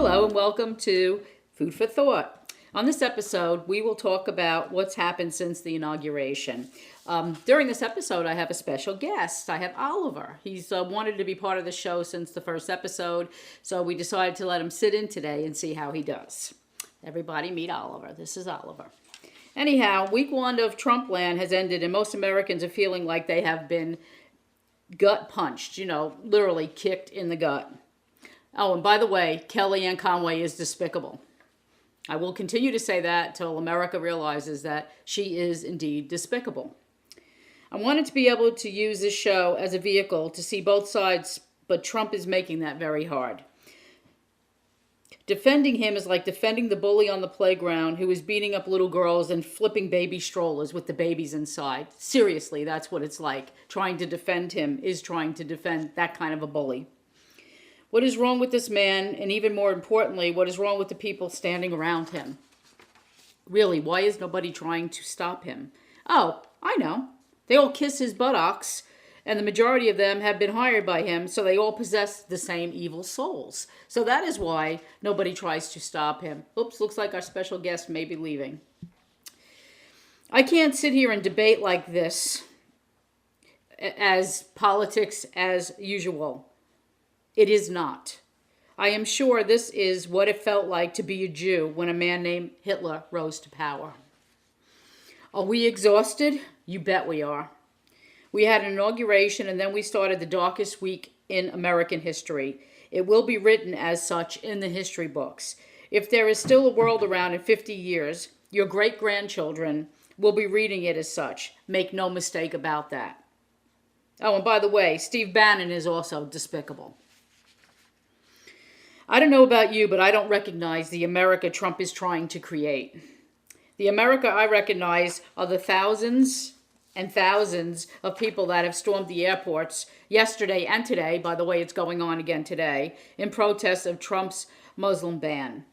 Hello and welcome to Food for Thought. On this episode, we will talk about what's happened since the inauguration. During this episode, I have a special guest. I have Oliver. He's wanted to be part of the show since the first episode, so we decided to let him sit in today and see how he does. Everybody meet Oliver. This is Oliver. Anyhow, week one of Trump land has ended, and most Americans are feeling like they have been gut punched, literally kicked in the gut. Oh, and by the way, Kellyanne Conway is despicable. I will continue to say that till America realizes that she is indeed despicable. I wanted to be able to use this show as a vehicle to see both sides, but Trump is making that very hard. Defending him is like defending the bully on the playground who is beating up little girls and flipping baby strollers with the babies inside. Seriously, that's what it's like. Trying to defend him is trying to defend that kind of a bully. What is wrong with this man, and even more importantly, what is wrong with the people standing around him? Really, why is nobody trying to stop him? Oh, I know. They all kiss his buttocks, and the majority of them have been hired by him, so they all possess the same evil souls. So that is why nobody tries to stop him. Oops, looks like our special guest may be leaving. I can't sit here and debate like this as politics as usual. It is not. I am sure this is what it felt like to be a Jew when a man named Hitler rose to power. Are we exhausted? You bet we are. We had an inauguration and then we started the darkest week in American history. It will be written as such in the history books. If there is still a world around in 50 years, your great-grandchildren will be reading it as such. Make no mistake about that. Oh, and by the way, Steve Bannon is also despicable. I don't know about you, but I don't recognize the America Trump is trying to create. The America I recognize are the thousands and thousands of people that have stormed the airports yesterday and today, by the way, it's going on again today, in protest of Trump's Muslim ban.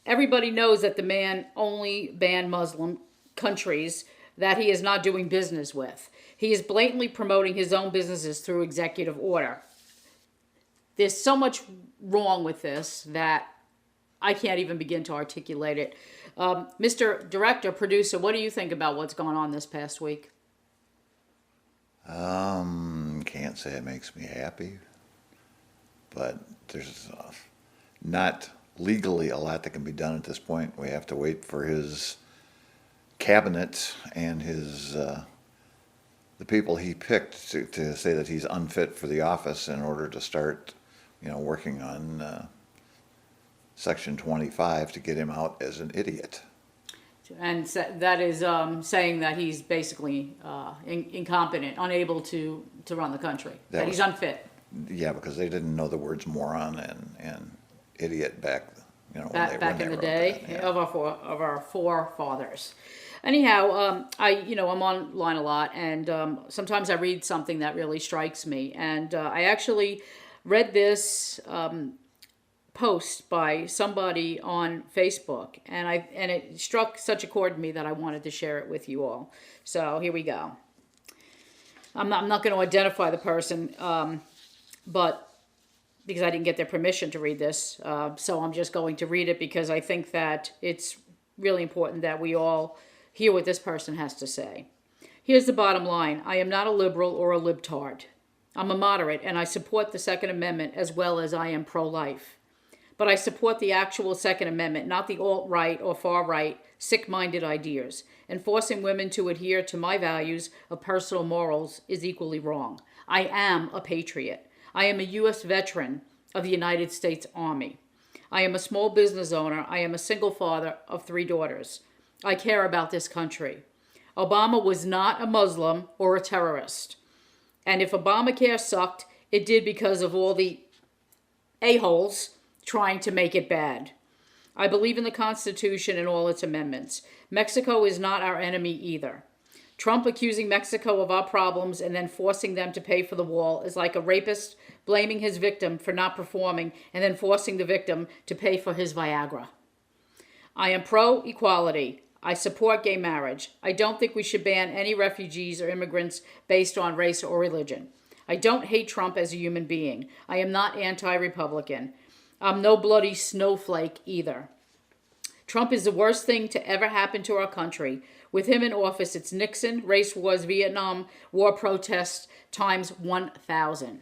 Everybody knows that the man only banned Muslim countries that he is not doing business with. He is blatantly promoting his own businesses through executive order. There's so much wrong with this that I can't even begin to articulate it. Mr. Director, Producer, what do you think about what's going on this past week? Can't say it makes me happy, but there's not legally a lot that can be done at this point. We have to wait for his cabinet and his the people he picked to say that he's unfit for the office in order to start working on Section 25 to get him out as an idiot. And that is saying that he's basically incompetent, unable to run the country, that he's unfit. Yeah, because they didn't know the words moron and idiot back, back in the day, yeah, of our forefathers. Anyhow, I'm online a lot, and sometimes I read something that really strikes me, and I actually read this post by somebody on Facebook, and it struck such a chord in me that I wanted to share it with you all. So here we go. I'm not going to identify the person, but because I didn't get their permission to read this, so I'm just going to read it because I think that it's really important that we all hear what this person has to say. Here's the bottom line. I am not a liberal or a libtard. I'm a moderate, and I support the Second Amendment as well as I am pro-life. But I support the actual Second Amendment, not the alt-right or far-right, sick-minded ideas. And forcing women to adhere to my values of personal morals is equally wrong. I am a patriot. I am a U.S. veteran of the United States Army. I am a small business owner. I am a single father of 3 daughters. I care about this country. Obama was not a Muslim or a terrorist. And if Obamacare sucked, it did because of all the a-holes trying to make it bad. I believe in the Constitution and all its amendments. Mexico is not our enemy either. Trump accusing Mexico of our problems and then forcing them to pay for the wall is like a rapist blaming his victim for not performing and then forcing the victim to pay for his Viagra. I am pro-equality. I support gay marriage. I don't think we should ban any refugees or immigrants based on race or religion. I don't hate Trump as a human being. I am not anti-Republican. I'm no bloody snowflake either. Trump is the worst thing to ever happen to our country. With him in office, it's Nixon, race wars, Vietnam War protests times 1,000.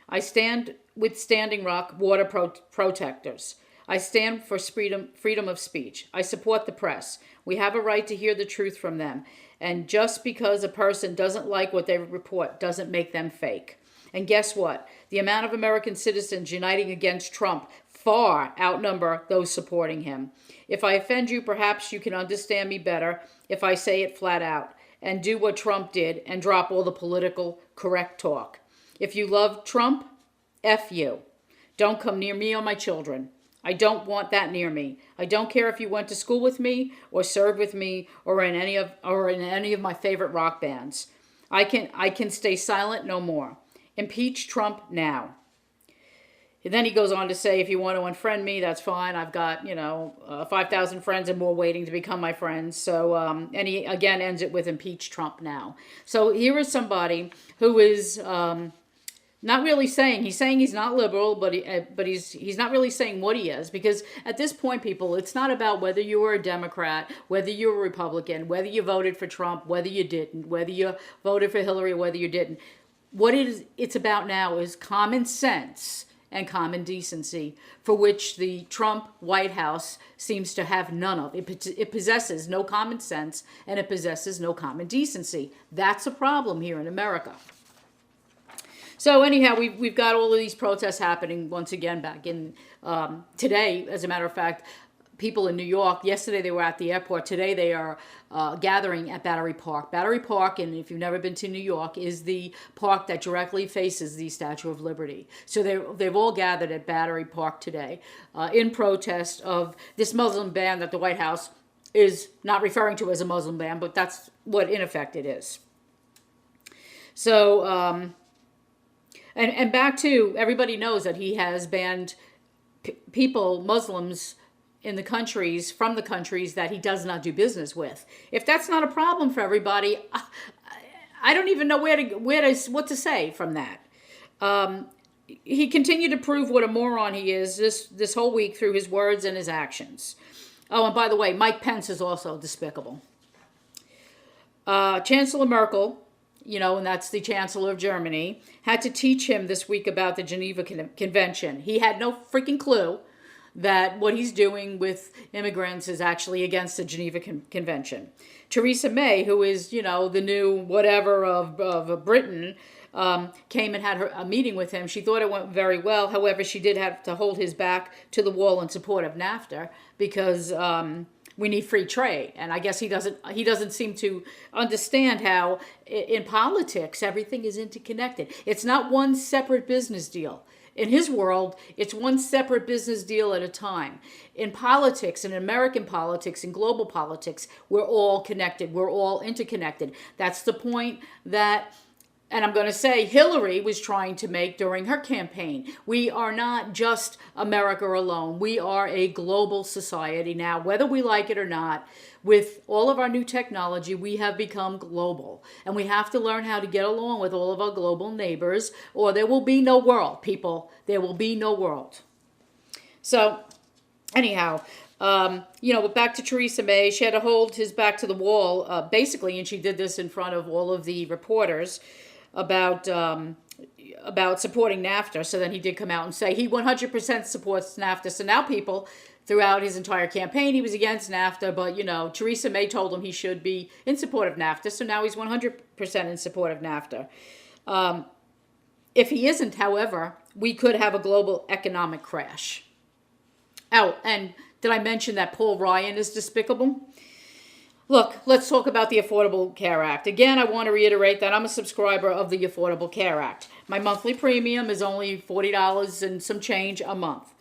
I stand with Standing Rock water protectors. I stand for freedom of speech. I support the press. We have a right to hear the truth from them. And just because a person doesn't like what they report doesn't make them fake. And guess what? The amount of American citizens uniting against Trump far outnumber those supporting him. If I offend you, perhaps you can understand me better if I say it flat out and do what Trump did and drop all the political correct talk. If you love Trump, F you. Don't come near me or my children. I don't want that near me. I don't care if you went to school with me or served with me or in any of my favorite rock bands. I can stay silent no more. Impeach Trump now. And then he goes on to say, if you want to unfriend me, that's fine. I've got, 5,000 friends and more waiting to become my friends. So, and he again ends it with impeach Trump now. So here is somebody who is not really saying he's not liberal, but he's not really saying what he is, because at this point, people, it's not about whether you were a Democrat, whether you're a Republican, whether you voted for Trump, whether you didn't, whether you voted for Hillary, whether you didn't. What it's about now is common sense and common decency, for which the Trump White House seems to have none of. It possesses no common sense and it possesses no common decency. That's a problem here in America. So anyhow, we've got all of these protests happening once again back in today. As a matter of fact, people in New York, yesterday they were at the airport. Today they are gathering at Battery Park. Battery Park, and if you've never been to New York, is the park that directly faces the Statue of Liberty. So they've all gathered at Battery Park today in protest of this Muslim ban that the White House is not referring to as a Muslim ban, but that's what in effect it is. So, and back to, everybody knows that he has banned people, Muslims, in the countries, from the countries that he does not do business with. If that's not a problem for everybody, I don't even know what to say from that. He continued to prove what a moron he is this whole week through his words and his actions. Oh, and by the way, Mike Pence is also despicable. Chancellor Merkel, and that's the Chancellor of Germany, had to teach him this week about the Geneva Convention. He had no freaking clue that what he's doing with immigrants is actually against the Geneva Convention. Theresa May, who is, the new whatever of Britain, came and had a meeting with him. She thought it went very well. However, she did have to hold his back to the wall in support of NAFTA because we need free trade. And I guess he doesn't seem to understand how in politics everything is interconnected. It's not one separate business deal. In his world, it's one separate business deal at a time. In politics, in American politics, in global politics, we're all connected. We're all interconnected. That's the point that, and I'm going to say, Hillary was trying to make during her campaign. We are not just America alone. We are a global society now, whether we like it or not. With all of our new technology, we have become global. And we have to learn how to get along with all of our global neighbors, or there will be no world, people. There will be no world. So, anyhow, but back to Theresa May. She had to hold his back to the wall, basically, and she did this in front of all of the reporters about supporting NAFTA. So then he did come out and say he 100% supports NAFTA. So now people, throughout his entire campaign, he was against NAFTA, but, Theresa May told him he should be in support of NAFTA, so now he's 100% in support of NAFTA. If he isn't, however, we could have a global economic crash. Oh, and did I mention that Paul Ryan is despicable? Look, let's talk about the Affordable Care Act. Again, I want to reiterate that I'm a subscriber of the Affordable Care Act. My monthly premium is only $40 and some change a month.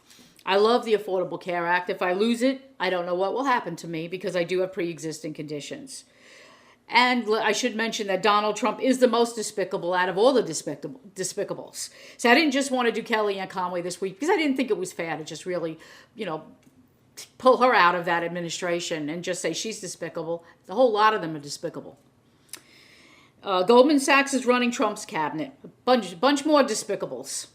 I love the Affordable Care Act. If I lose it, I don't know what will happen to me because I do have pre-existing conditions. And I should mention that Donald Trump is the most despicable out of all the despicables. So I didn't just want to do Kellyanne Conway this week because I didn't think it was fair to just really, pull her out of that administration and just say she's despicable. A whole lot of them are despicable. Goldman Sachs is running Trump's cabinet. A bunch more despicables.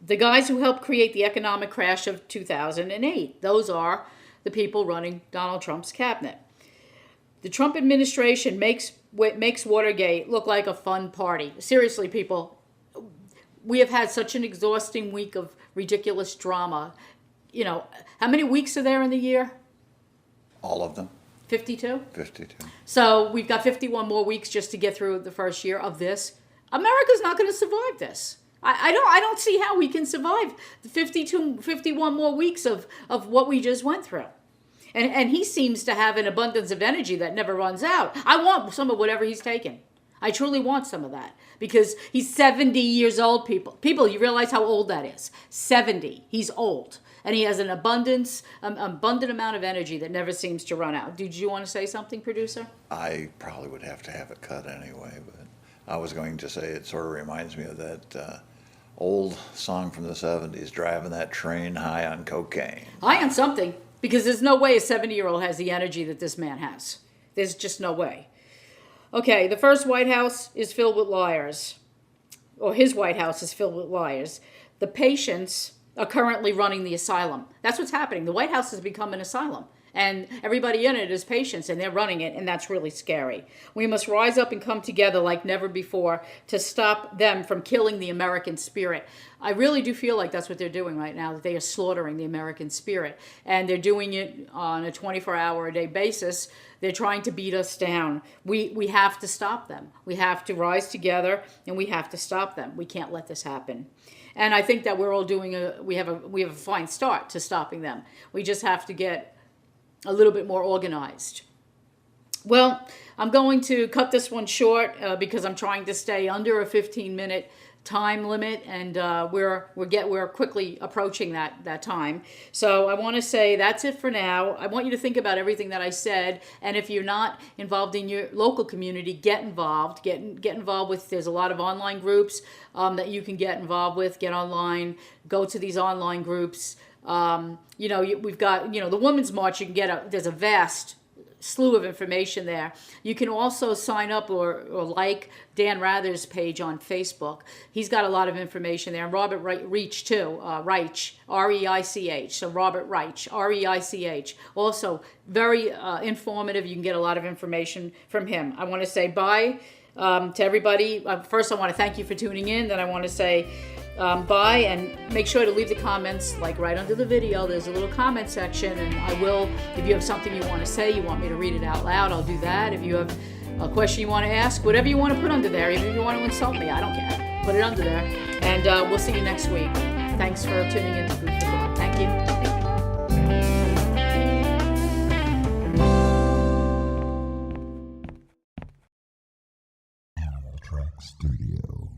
The guys who helped create the economic crash of 2008. Those are the people running Donald Trump's cabinet. The Trump administration makes Watergate look like a fun party. Seriously, people, we have had such an exhausting week of ridiculous drama. You know, how many weeks are there in the year? All of them. 52? 52. So we've got 51 more weeks just to get through the first year of this. America's not going to survive this. I don't see how we can survive the 51 more weeks of what we just went through. And he seems to have an abundance of energy that never runs out. I want some of whatever he's taken. I truly want some of that because he's 70 years old, people. People, you realize how old that is. 70. He's old. And he has an abundant amount of energy that never seems to run out. Did you want to say something, producer? I probably would have to have it cut anyway, but I was going to say it sort of reminds me of that old song from the 70s, driving that train high on cocaine. High on something, because there's no way a 70-year-old has the energy that this man has. There's just no way. Okay, the first White House is filled with liars. Or his White House is filled with liars. The patients are currently running the asylum. That's what's happening. The White House has become an asylum. And everybody in it is patients, and they're running it, and that's really scary. We must rise up and come together like never before to stop them from killing the American spirit. I really do feel like that's what they're doing right now, that they are slaughtering the American spirit. And they're doing it on a 24-hour-a-day basis. They're trying to beat us down. We have to stop them. We have to rise together, and we have to stop them. We can't let this happen. And I think that we're all doing we have a fine start to stopping them. We just have to get a little bit more organized. Well, I'm going to cut this one short because I'm trying to stay under a 15-minute time limit, and we're quickly approaching that time. So I want to say that's it for now. I want you to think about everything that I said, and if you're not involved in your local community, get involved. Get involved with. There's a lot of online groups that you can get involved with. Get online. Go to these online groups. We've got the Women's March. You can there's a vast slew of information there. You can also sign up or like Dan Rather's page on Facebook. He's got a lot of information there. And Robert Reich too, Reich, R-E-I-C-H. So Robert Reich, R-E-I-C-H. Also very informative. You can get a lot of information from him. I want to say bye to everybody. First, I want to thank you for tuning in. Then I want to say bye, and make sure to leave the comments like right under the video. There's a little comment section, and I will, if you have something you want to say, you want me to read it out loud, I'll do that. If you have a question you want to ask, whatever you want to put under there, even if you want to insult me, I don't care. Put it under there, and we'll see you next week. Thanks for tuning in to Food for Thought. Thank you. Animal Track Studio.